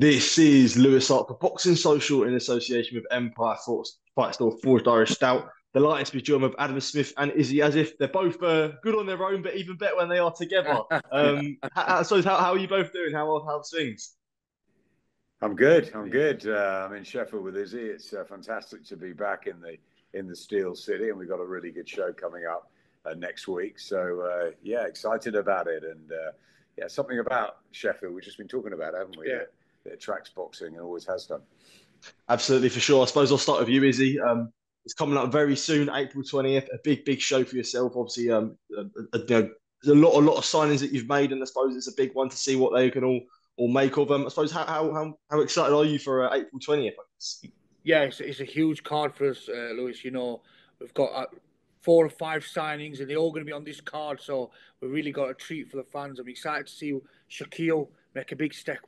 This is Lewis Art for Boxing Social in association with Empire Fight Store Forged Irish Stout. Delighted to be joined with Adam Smith and Izzy Asif. They're both good on their own, but even better when they are together. How are you both doing? How's things? I'm good. I'm in Sheffield with Izzy. It's fantastic to be back in the Steel City, and we've got a really good show coming up next week. So yeah, excited about it, and yeah, something about Sheffield we've just been talking about, haven't we? Yeah. That attracts boxing and always has done. Absolutely, for sure. I suppose I'll start with you, Izzy. It's coming up very soon, April 20th. A big show for yourself. Obviously, there's a lot of signings that you've made, and I suppose it's a big one to see what they can all make of them. I suppose how excited are you for April 20th? Yeah, it's a huge card for us, Lewis. You know, we've got 4 or 5 signings, and they're all going to be on this card. So we've really got a treat for the fans. I'm excited to see Shakiel make a big step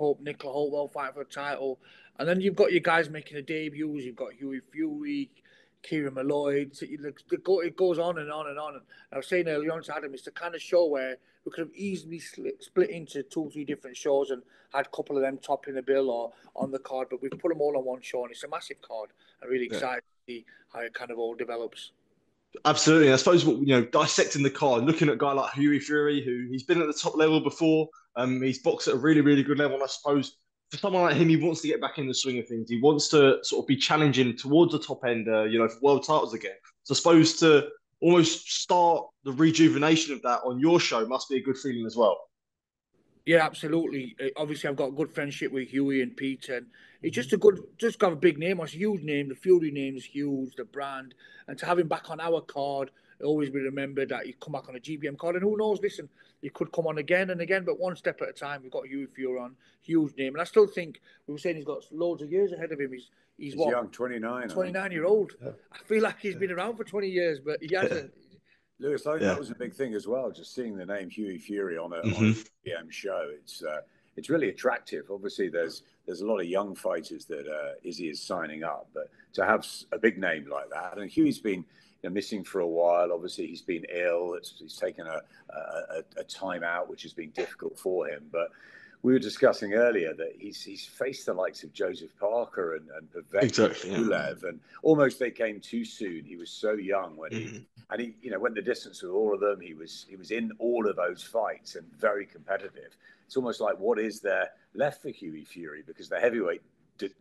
up. Nicola Holtwell fight for a title, and then you've got your guys making their debuts. You've got Hughie, Kieran, Molloy. It goes on and on and on. And I was saying earlier on to Adam, it's the kind of show where we could have easily split into 2 or 3 different shows and had a couple of them topping the bill or on the card, but we've put them all on one show, and it's a massive card. I'm really excited to see how it kind of all develops. Absolutely. I suppose, dissecting the card, looking at a guy like Hughie Fury, who he's been at the top level before. He's boxed at a really good level. And I suppose for someone like him, he wants to get back in the swing of things. He wants to sort of be challenging towards the top end, for world titles again. So I suppose to almost start the rejuvenation of that on your show must be a good feeling as well. Yeah, absolutely. Obviously, I've got a good friendship with Hughie and Peter, and it's just got a big name. It's a huge name. The Fury name is huge, the brand, and to have him back on our card, always be remembered that he come back on a GBM card, and who knows? Listen, he could come on again and again, but one step at a time. We've got Hughie Fury on, huge name, and I still think we were saying he's got loads of years ahead of him. He's what, young, 29. 29-year-old. Yeah. I feel like he's been around for 20 years, but he hasn't. Lewis, I think that was a big thing as well. Just seeing the name Hughie Fury on a GBM show, it's really attractive. Obviously, there's a lot of young fighters that Izzy is signing up, but to have a big name like that, and Hughie's been missing for a while. Obviously, he's been ill. He's taken a time out, which has been difficult for him. But we were discussing earlier that he's faced the likes of Joseph Parker and Vivek Gulev, and almost they came too soon. He was so young when he went the distance with all of them. He was in all of those fights and very competitive. It's almost like, what is there left for Hughie Fury? Because the heavyweight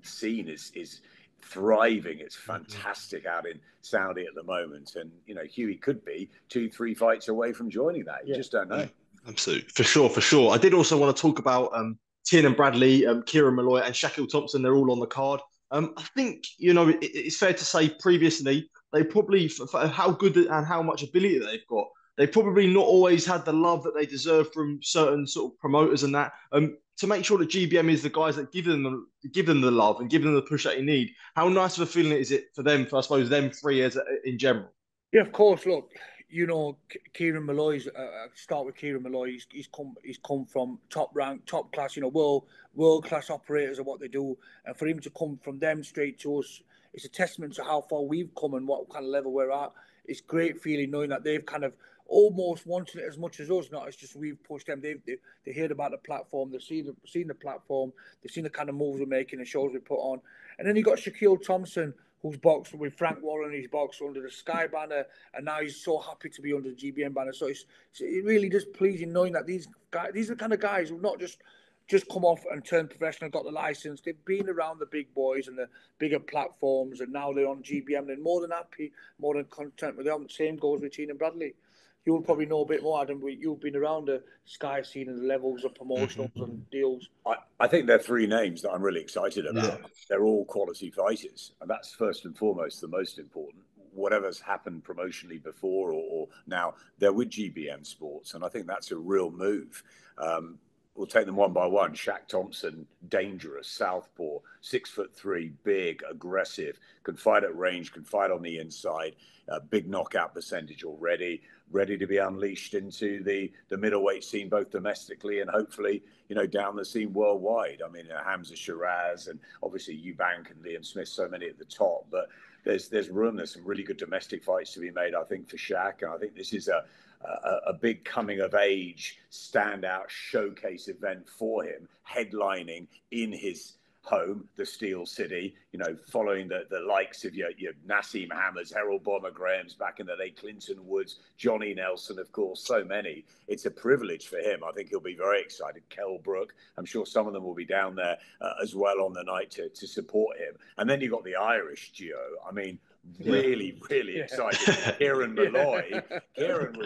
scene is thriving. It's fantastic out in Saudi at the moment, and Hughie could be 2-3 fights away from joining that. You just don't know. Absolutely, for sure. I did also want to talk about Tiernan Bradley, Kieran, Molloy, and Shakiel Thompson. They're all on the card. I think it's fair to say previously they probably, for how good and how much ability they've got, they probably not always had the love that they deserve from certain sort of promoters and that. To make sure that GBM is the guys that give them the love and give them the push that they need. How nice of a feeling is it for them, for I suppose them 3 as in general? Yeah, of course. Look, Kieran Molloy's. Start with Kieran Molloy. He's come from top rank, top class. World class operators of what they do, and for him to come from them straight to us, it's a testament to how far we've come and what kind of level we're at. It's great feeling knowing that they've kind of almost wanted it as much as us. Not as just we've pushed them. They heard about the platform. They've seen the platform. They've seen the kind of moves we're making and shows we put on. And then you got Shakiel Thompson, who's boxed with Frank Warren. He's boxed under the Sky banner, and now he's so happy to be under the GBM banner. So it really just pleasing knowing that these are the kind of guys who not just come off and turned professional, got the license. They've been around the big boys and the bigger platforms, and now they're on GBM. They're more than happy, more than content with them. Same goes with Tiernan Bradley. You'll probably know a bit more, Adam. You've been around the Sky scene and the levels of promotionals and deals. I think they're 3 names that I'm really excited about. Yeah. They're all quality fighters, and that's first and foremost the most important. Whatever's happened promotionally before or now, they're with GBM Sports, and I think that's a real move. We'll take them one by one. Shaq Thompson, dangerous, southpaw, 6'3", big, aggressive, can fight at range, can fight on the inside, big knockout percentage already, ready to be unleashed into the middleweight scene, both domestically and hopefully, down the scene worldwide. I mean, Hamza Shiraz and obviously Eubank and Liam Smith, so many at the top, but there's room. There's some really good domestic fights to be made, I think, for Shaq. And I think this is a big coming of age standout showcase event for him, headlining in his home, the Steel City, you know, following the likes of your Nassim Hammers, Harold Bomber Grahams back in the day, Clinton Woods, Johnny Nelson, of course, so many. It's a privilege for him. I think he'll be very excited. Kell Brook, I'm sure some of them will be down there as well on the night to support him. And then you've got the Irish duo. I mean, really excited. Kieran Molloy. Kieran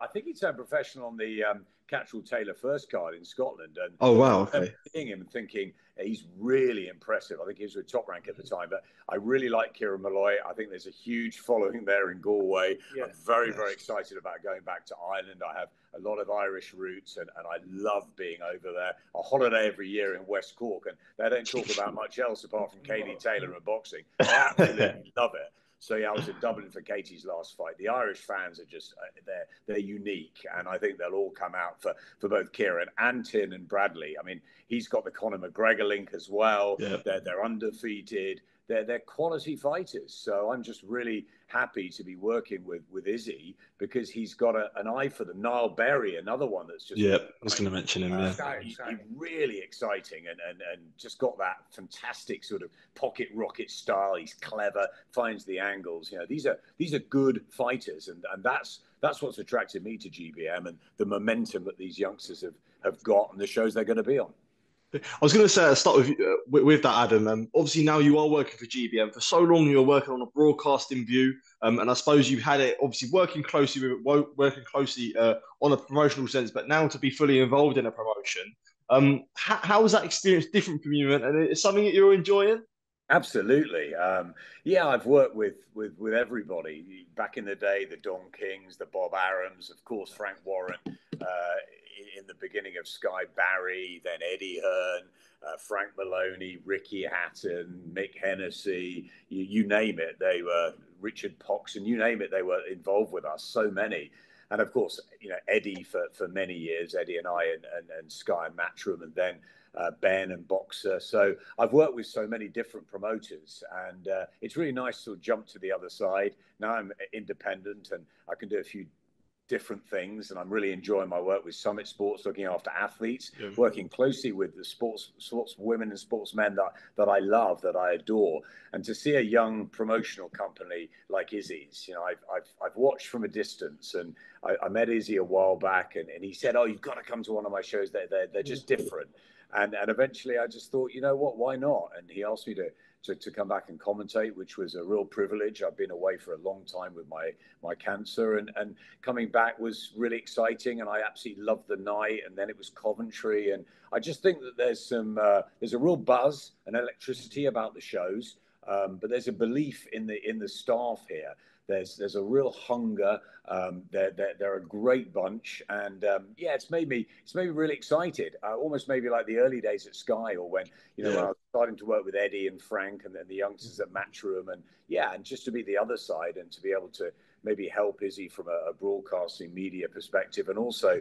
I think he turned professional on the Catchall Taylor first card in Scotland. And oh, wow, okay. Seeing him and thinking he's really impressive. I think he was with Top Rank at the time, but I really like Kieran Molloy. I think there's a huge following there in Galway. I'm very excited about going back to Ireland. I have a lot of Irish roots and I love being over there. A holiday every year in West Cork, and they don't talk about much else apart from Katie Taylor and boxing. I absolutely love it. So yeah, I was in Dublin for Katie's last fight. The Irish fans are just they're unique, and I think they'll all come out for both Kieran and Tiernan and Bradley. I mean, he's got the Conor McGregor link as well. Yeah. They're undefeated. They're quality fighters. So I'm just really happy to be working with Izzy because he's got an eye for them. Niall Berry, another one that's just I was going to mention him. He's really exciting and just got that fantastic sort of pocket rocket style. He's clever, finds the angles. You know, these are good fighters, and that's what's attracted me to GBM and the momentum that these youngsters have got and the shows they're going to be on. I was going to say, I'll start with that, Adam. Obviously, now you are working for GBM. For so long, you were working on a broadcasting view, and I suppose you've had it, obviously, working closely on a promotional sense, but now to be fully involved in a promotion. How was that experience different from you, and it's something that you're enjoying? Absolutely. I've worked with everybody. Back in the day, the Don Kings, the Bob Arams, of course, Frank Warren, in the beginning of Sky Barry, then Eddie Hearn, Frank Maloney, Ricky Hatton, Mick Hennessy, you name it. They were Richard Pox, and you name it, they were involved with us, so many. And of course, you know, Eddie for many years, Eddie and I and Sky and Matchroom, and then Ben and Boxer. So I've worked with so many different promoters, and it's really nice to jump to the other side. Now I'm independent and I can do a few different things, and I'm really enjoying my work with Summit Sports, looking after athletes, working closely with the sports women and sportsmen that I love, that I adore. And to see a young promotional company like Izzy's, you know, I've watched from a distance, and I met Izzy a while back, and he said, "Oh, you've got to come to one of my shows. They're just different." And eventually I just thought, you know what, why not? And he asked me to come back and commentate, which was a real privilege. I've been away for a long time with my cancer, and coming back was really exciting, and I absolutely loved the night. And then it was Coventry, and I just think that there's a real buzz and electricity about the shows, but there's a belief in the staff here. There's a real hunger. They're a great bunch, and it's made me really excited. Almost maybe like the early days at Sky, or when when I was starting to work with Eddie and Frank, and then the youngsters at Matchroom, and just to be the other side and to be able to maybe help Izzy from a broadcasting media perspective, and also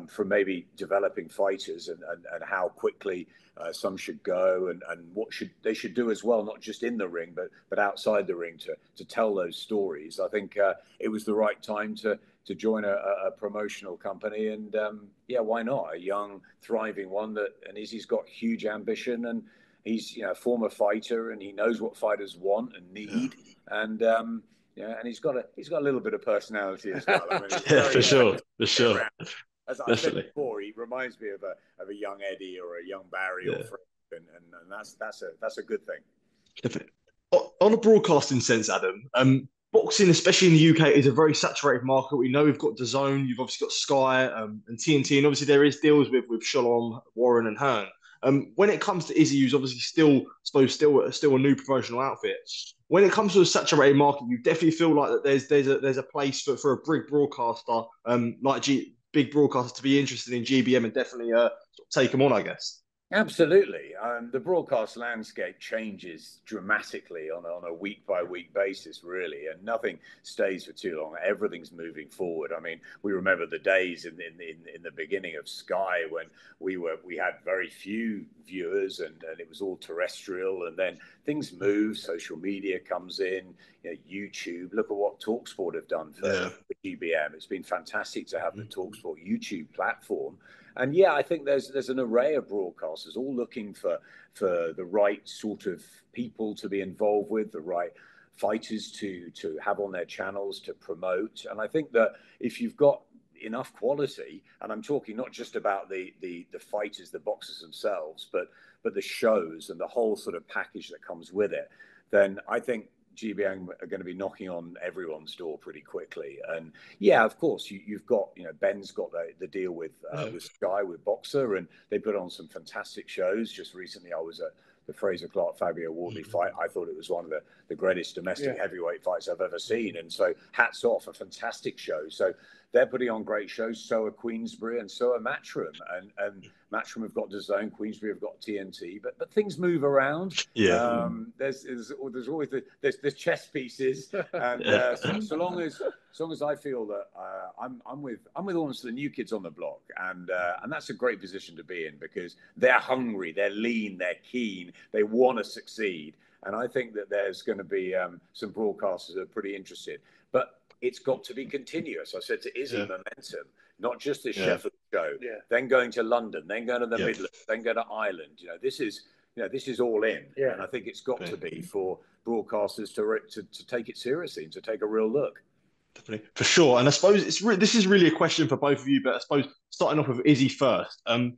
from maybe developing fighters and how quickly some should go and what they should do as well, not just in the ring, but outside the ring to tell those stories. I think it was the right time to join a promotional company, and why not? A young, thriving one and Izzy's got huge ambition, and he's a former fighter, and he knows what fighters want and need, and and he's got a little bit of personality as well. I mean, for sure. As I said before, he reminds me of a young Eddie or a young Barry or Frank, and that's a good thing. Definitely. On a broadcasting sense, Adam, boxing, especially in the UK, is a very saturated market. We know we've got DAZN, you've obviously got Sky and TNT, and obviously there is deals with Shalom, Warren, and Hearn. When it comes to Izzy, who's obviously still a new promotional outfit, when it comes to a saturated market, you definitely feel like that there's a place for a big broadcaster big broadcaster to be interested in GBM and definitely take them on, I guess. Absolutely. The broadcast landscape changes dramatically on a week-by-week basis, really, and nothing stays for too long. Everything's moving forward. I mean, we remember the days in the beginning of Sky when we had very few viewers and it was all terrestrial, and then things move. Social media comes in, YouTube. Look at what TalkSport have done for GBM. It's been fantastic to have the TalkSport YouTube platform. And yeah, I think there's an array of broadcasters all looking for the right sort of people to be involved with, the right fighters to have on their channels to promote. And I think that if you've got enough quality, and I'm talking not just about the fighters, the boxers themselves, but the shows and the whole sort of package that comes with it, then I think GBM are going to be knocking on everyone's door pretty quickly. And yeah, of course, you've got, Ben's got the deal with Sky, with Boxer, and they put on some fantastic shows. Just recently, I was at the Fraser Clark-Fabio Wardley fight. I thought it was one of the greatest domestic heavyweight fights I've ever seen. And so hats off, a fantastic show. So they're putting on great shows. So are Queensberry and so are Matchroom. And Matchroom have got DAZN, Queensberry have got TNT. But things move around. Yeah. There's always there's chess pieces. And so long as I feel that I'm with almost the new kids on the block, and that's a great position to be in, because they're hungry, they're lean, they're keen, they want to succeed. And I think that there's going to be some broadcasters that are pretty interested. But it's got to be continuous. I said to Izzy, momentum, not just this Sheffield show, then going to London, then going to the Midlands, then go to Ireland. This is all in. And I think it's got to be for broadcasters to take it seriously and to take a real look. Definitely. For sure. And I suppose this is really a question for both of you, but I suppose starting off with Izzy first. On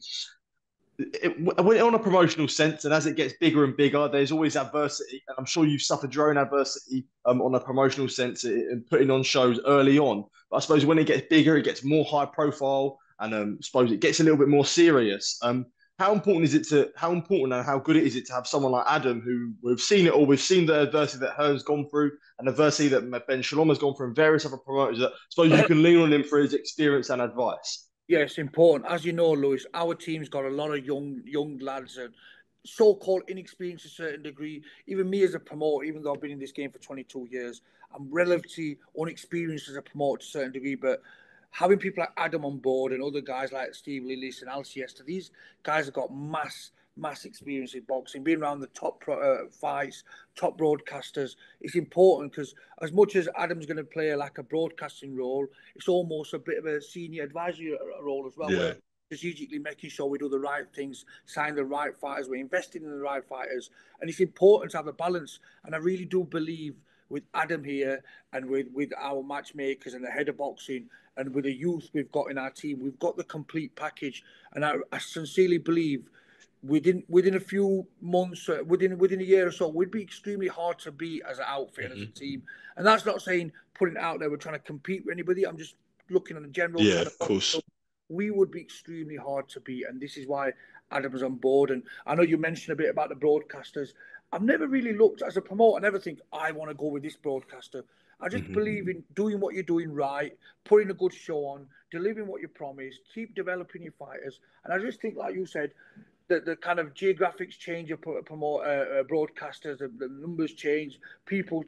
a promotional sense, and as it gets bigger and bigger, there's always adversity, and I'm sure you've suffered your own adversity on a promotional sense in putting on shows early on. But I suppose when it gets bigger, it gets more high profile, and I suppose it gets a little bit more serious. How important and how good is it to have someone like Adam, who we've seen it all? We've seen the adversity that Hearn's gone through, and the adversity that Ben Shalom has gone through, and various other promoters. That I suppose you can lean on him for his experience and advice. Yeah, it's important. As you know, Lewis, our team's got a lot of young lads and so-called inexperienced to a certain degree. Even me as a promoter, even though I've been in this game for 22 years, I'm relatively unexperienced as a promoter to a certain degree. But having people like Adam on board and other guys like Steve Lillis and Al Siesta, these guys have got mass experience in boxing, being around the top fights, top broadcasters. It's important because as much as Adam's going to play like a broadcasting role, it's almost a bit of a senior advisory role as well, where strategically making sure we do the right things, sign the right fighters, we're investing in the right fighters. And it's important to have a balance. And I really do believe with Adam here and with our matchmakers and the head of boxing and with the youth we've got in our team, we've got the complete package. And I sincerely believe within a few months, within a year or so, we'd be extremely hard to beat as an outfit and as a team. And that's not saying putting it out there we're trying to compete with anybody. I'm just looking at the general. Yeah, of course. We would be extremely hard to beat, and this is why Adam's on board. And I know you mentioned a bit about the broadcasters. I've never really looked as a promoter. I never think I want to go with this broadcaster. I just believe in doing what you're doing right, putting a good show on, delivering what you promised, keep developing your fighters. And I just think, like you said, the kind of geographics change of broadcasters, the numbers change, people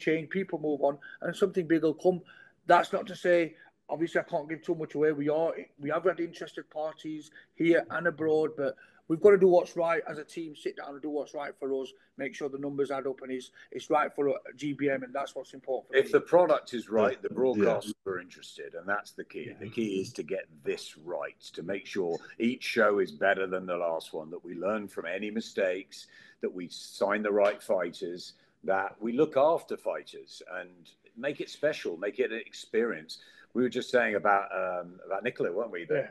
move on, and something big will come. That's not to say, obviously, I can't give too much away. We have had interested parties here and abroad, but we've got to do what's right as a team, sit down and do what's right for us, make sure the numbers add up and it's right for GBM, and that's what's important for me. If the product is right, the broadcasters are interested, and that's the key. The key is to get this right, to make sure each show is better than the last one, that we learn from any mistakes, that we sign the right fighters, that we look after fighters and make it special, make it an experience. We were just saying about Nicola, weren't we? The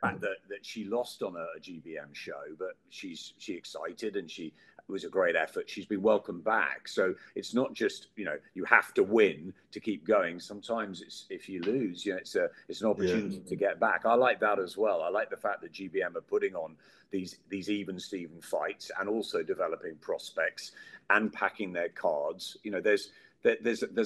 fact that she lost on a GBM show, but she's excited and it was a great effort. She's been welcomed back. So it's not just, you have to win to keep going. Sometimes if you lose, it's an opportunity to get back. I like that as well. I like the fact that GBM are putting on these even Steven fights and also developing prospects and packing their cards. There's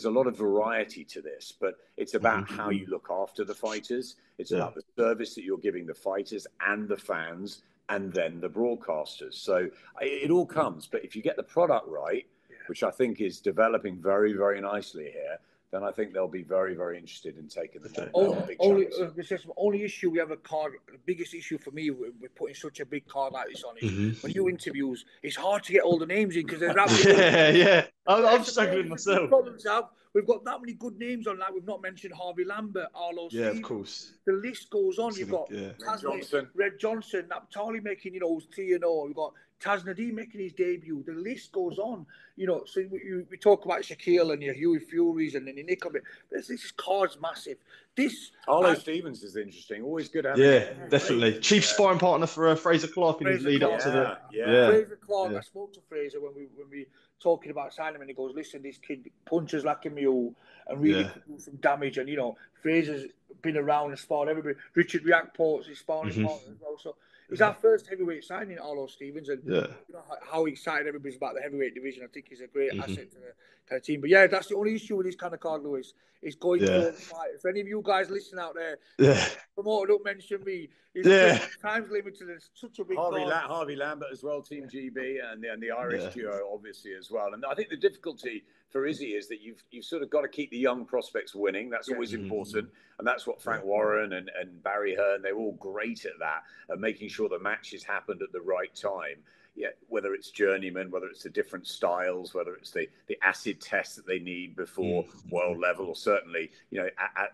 a lot of variety to this, but it's about how you look after the fighters. It's about the service that you're giving the fighters and the fans and then the broadcasters. So it all comes. But if you get the product right, which I think is developing very, very nicely here, then I think they'll be very, very interested in taking them on big channels. Only issue we have a card, the biggest issue for me with putting such a big card like this on is when you interviews, it's hard to get all the names in because there's that I'm struggling myself. We've got that many good names on that. We've not mentioned Harvey Lambert, Arlo Stevens. Of course. The list goes on. You've got Red Johnson, Naphtali making, TNO. We've got Taz Nadeem making his debut. The list goes on. So we talk about Shakiel and your Hughie Furies and then your Nick. This card's massive. Arlo Stevens is interesting. Always good at definitely. Chief sparring partner for Fraser Clark in his lead up to the. Fraser Clark. I spoke to Fraser when we talking about signing him, and he goes, "Listen, this kid punches like a mule and really could do some damage." And Fraser's been around and sparred everybody. Richard Riakport's his sparring partner as well. So he's our first heavyweight signing, Arlo Stevens, and how excited everybody's about the heavyweight division. I think he's a great asset to the kind of team. But that's the only issue with this kind of card, Lewis. Is going to the fight. If any of you guys listening out there, promoter, don't mention me. Time's limited. It's such a big Harvey Lambert as well, Team GB, and the Irish duo obviously as well. And I think the difficulty for Izzy is that you've sort of got to keep the young prospects winning. That's always important, and that's what Frank Warren and Barry Hearn, they're all great at that, at making sure the matches happened at the right time. Whether it's journeyman, whether it's the different styles, whether it's the acid test that they need before world level, or certainly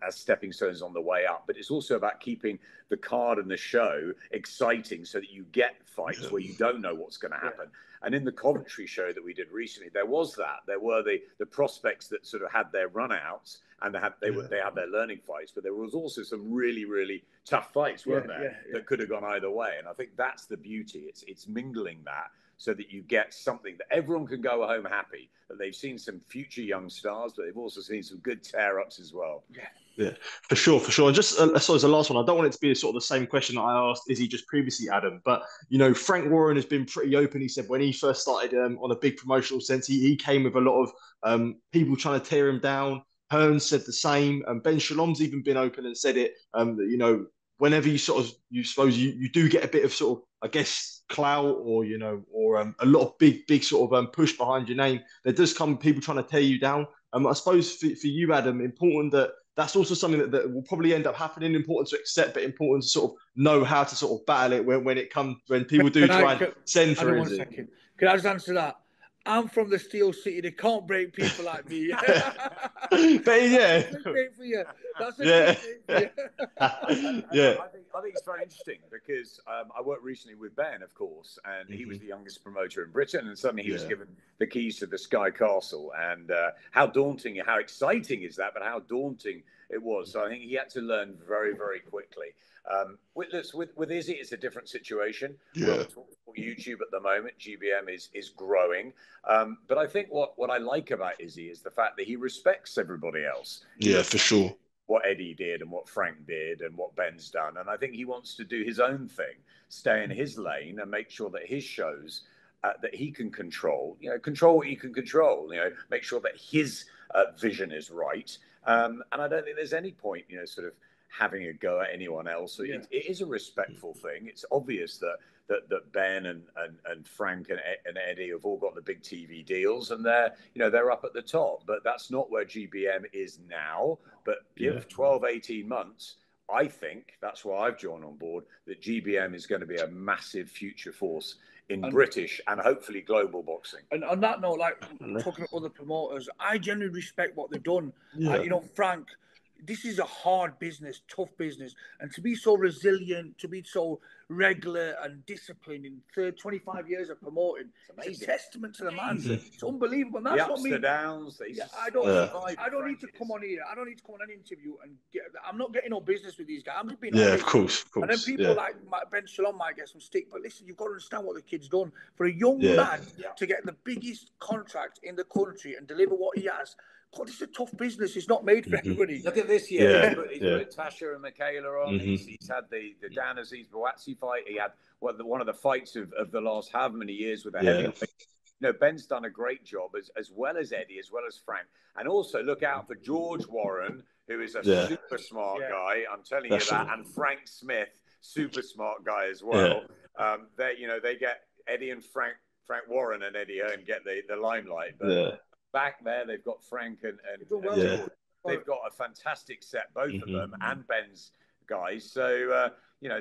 as stepping stones on the way up. But it's also about keeping the card and the show exciting so that you get fights where you don't know what's going to happen. And in the Coventry show that we did recently, there was that. There were the prospects that sort of had their run-outs and they had their learning fights, but there was also some really, really tough fights, weren't there, that could have gone either way. And I think that's the beauty. It's mingling that so that you get something that everyone can go home happy, that they've seen some future young stars, but they've also seen some good tear-ups as well. Yeah, for sure. And just as the last one, I don't want it to be sort of the same question that I asked Izzy just previously, Adam. But Frank Warren has been pretty open. He said when he first started on a big promotional sense, he came with a lot of people trying to tear him down. Hearn said the same. Ben Shalom's even been open and said it. Whenever you you do get a bit of sort of, I guess, clout or a lot of big sort of push behind your name, there does come people trying to tear you down. I suppose for you, Adam, important that's also something that will probably end up happening. Important to accept, but important to sort of know how to sort of battle it when people do try and send for it. Can I just answer that? I'm from the Steel City. They can't break people like me. But That's a great for you. I think it's very interesting because I worked recently with Ben, of course, and he was the youngest promoter in Britain, and suddenly he was given the keys to the Sky Castle. And how daunting, how exciting is that, but how daunting it was. So I think he had to learn very, very quickly. With Izzy, it's a different situation. We're talking YouTube at the moment. GBM is growing. But I think what I like about Izzy is the fact that he respects everybody else. Yeah, for sure. What Eddie did and what Frank did and what Ben's done. And I think he wants to do his own thing, stay in his lane and make sure that his shows that he can control, control what he can control, make sure that his vision is right. And I don't think there's any point, sort of having a go at anyone else. It is a respectful thing. It's obvious that Ben and Frank and Eddie have all got the big TV deals and they're up at the top, but that's not where GBM is now. But give 12, 18 months, I think that's why I've joined on board, that GBM is going to be a massive future force in British and hopefully global boxing. And on that note, like talking to other promoters, I genuinely respect what they've done. Frank, this is a hard business, tough business, and to be so resilient, to be so regular and disciplined in 25 years of promoting, it's a testament to the man. It's unbelievable. And that's the ups, the downs. I don't need to come on here. I don't need to come on an interview and I'm not getting no business with these guys. I'm just being honest. Of course. And then people like Ben Shalom might get some stick, but listen, you've got to understand what the kid's done. For a young lad to get the biggest contract in the country and deliver what he has, God, it's a tough business. It's not made for everybody. Look at this year. He's put Tasha and Michaela on. He's had the Dan Aziz Bouatsi fight. He had one of the fights of the last however many years with a heavyweight. Ben's done a great job as well as Eddie, as well as Frank. And also look out for George Warren, who is a super smart guy. I'm telling you that. And Frank Smith, super smart guy as well. they get Eddie and Frank Warren and Eddie Hearn get the limelight, but back there they've got Frank and George. They've got a fantastic set, both of them, and Ben's guys. So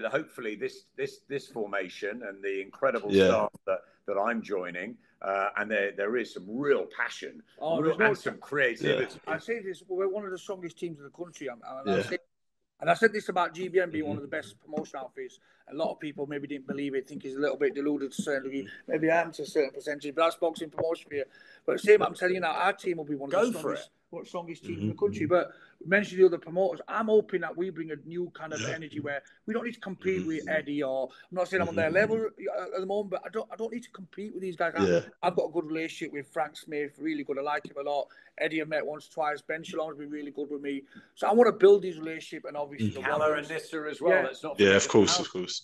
hopefully this formation and the incredible staff that I'm joining, and there is some real passion and some creativity. I say this: we're one of the strongest teams in the country, and I said this about GBM being one of the best promotion outfits. A lot of people maybe didn't believe it, think he's a little bit deluded to a certain degree. Maybe I am to a certain percentage, but that's boxing promotion here. But same, I'm telling you now, our team will be one of the strongest teams in the country. But we mentioned the other promoters. I'm hoping that we bring a new kind of energy where we don't need to compete with Eddie, or I'm not saying I'm on their level at the moment, but I don't need to compete with these guys. I've got a good relationship with Frank Smith, really good. I like him a lot. Eddie I've met once, twice. Ben Shalom's been really good with me. So I want to build these relationships, and obviously the Haller and Nissa as well. Let's not forget of course.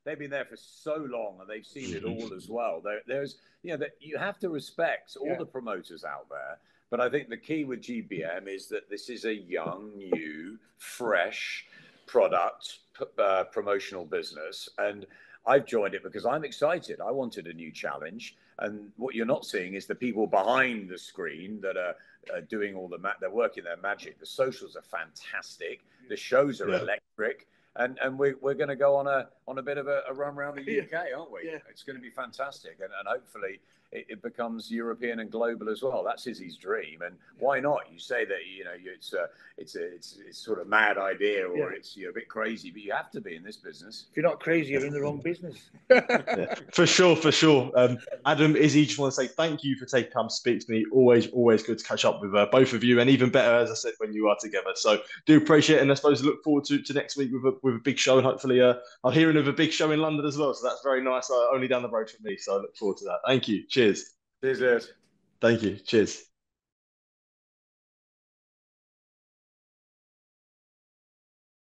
They've been there for so long, and they've seen it all as well. There's that you have to respect all the promoters out there. But I think the key with GBM is that this is a young, new, fresh product promotional business, and I've joined it because I'm excited. I wanted a new challenge, and what you're not seeing is the people behind the screen that are doing all they're working their magic. The socials are fantastic. The shows are electric. And we're going to go on a bit of a run around the UK, aren't we? Yeah. It's going to be fantastic, and hopefully it becomes European and global as well. That's Izzy's dream, and why not? You say that it's sort of mad idea, or it's a bit crazy, but you have to be in this business. If you're not crazy, you're in the wrong business. For sure. Adam, Izzy, just want to say thank you for taking time to speak to me. Always good to catch up with both of you, and even better, as I said, when you are together. So do appreciate it, and I suppose look forward to next week with a big show, and hopefully I'm hearing of a big show in London as well. So that's very nice. Only down the road from me, so I look forward to that. Thank you. Cheers. Cheers. Thank you. Cheers.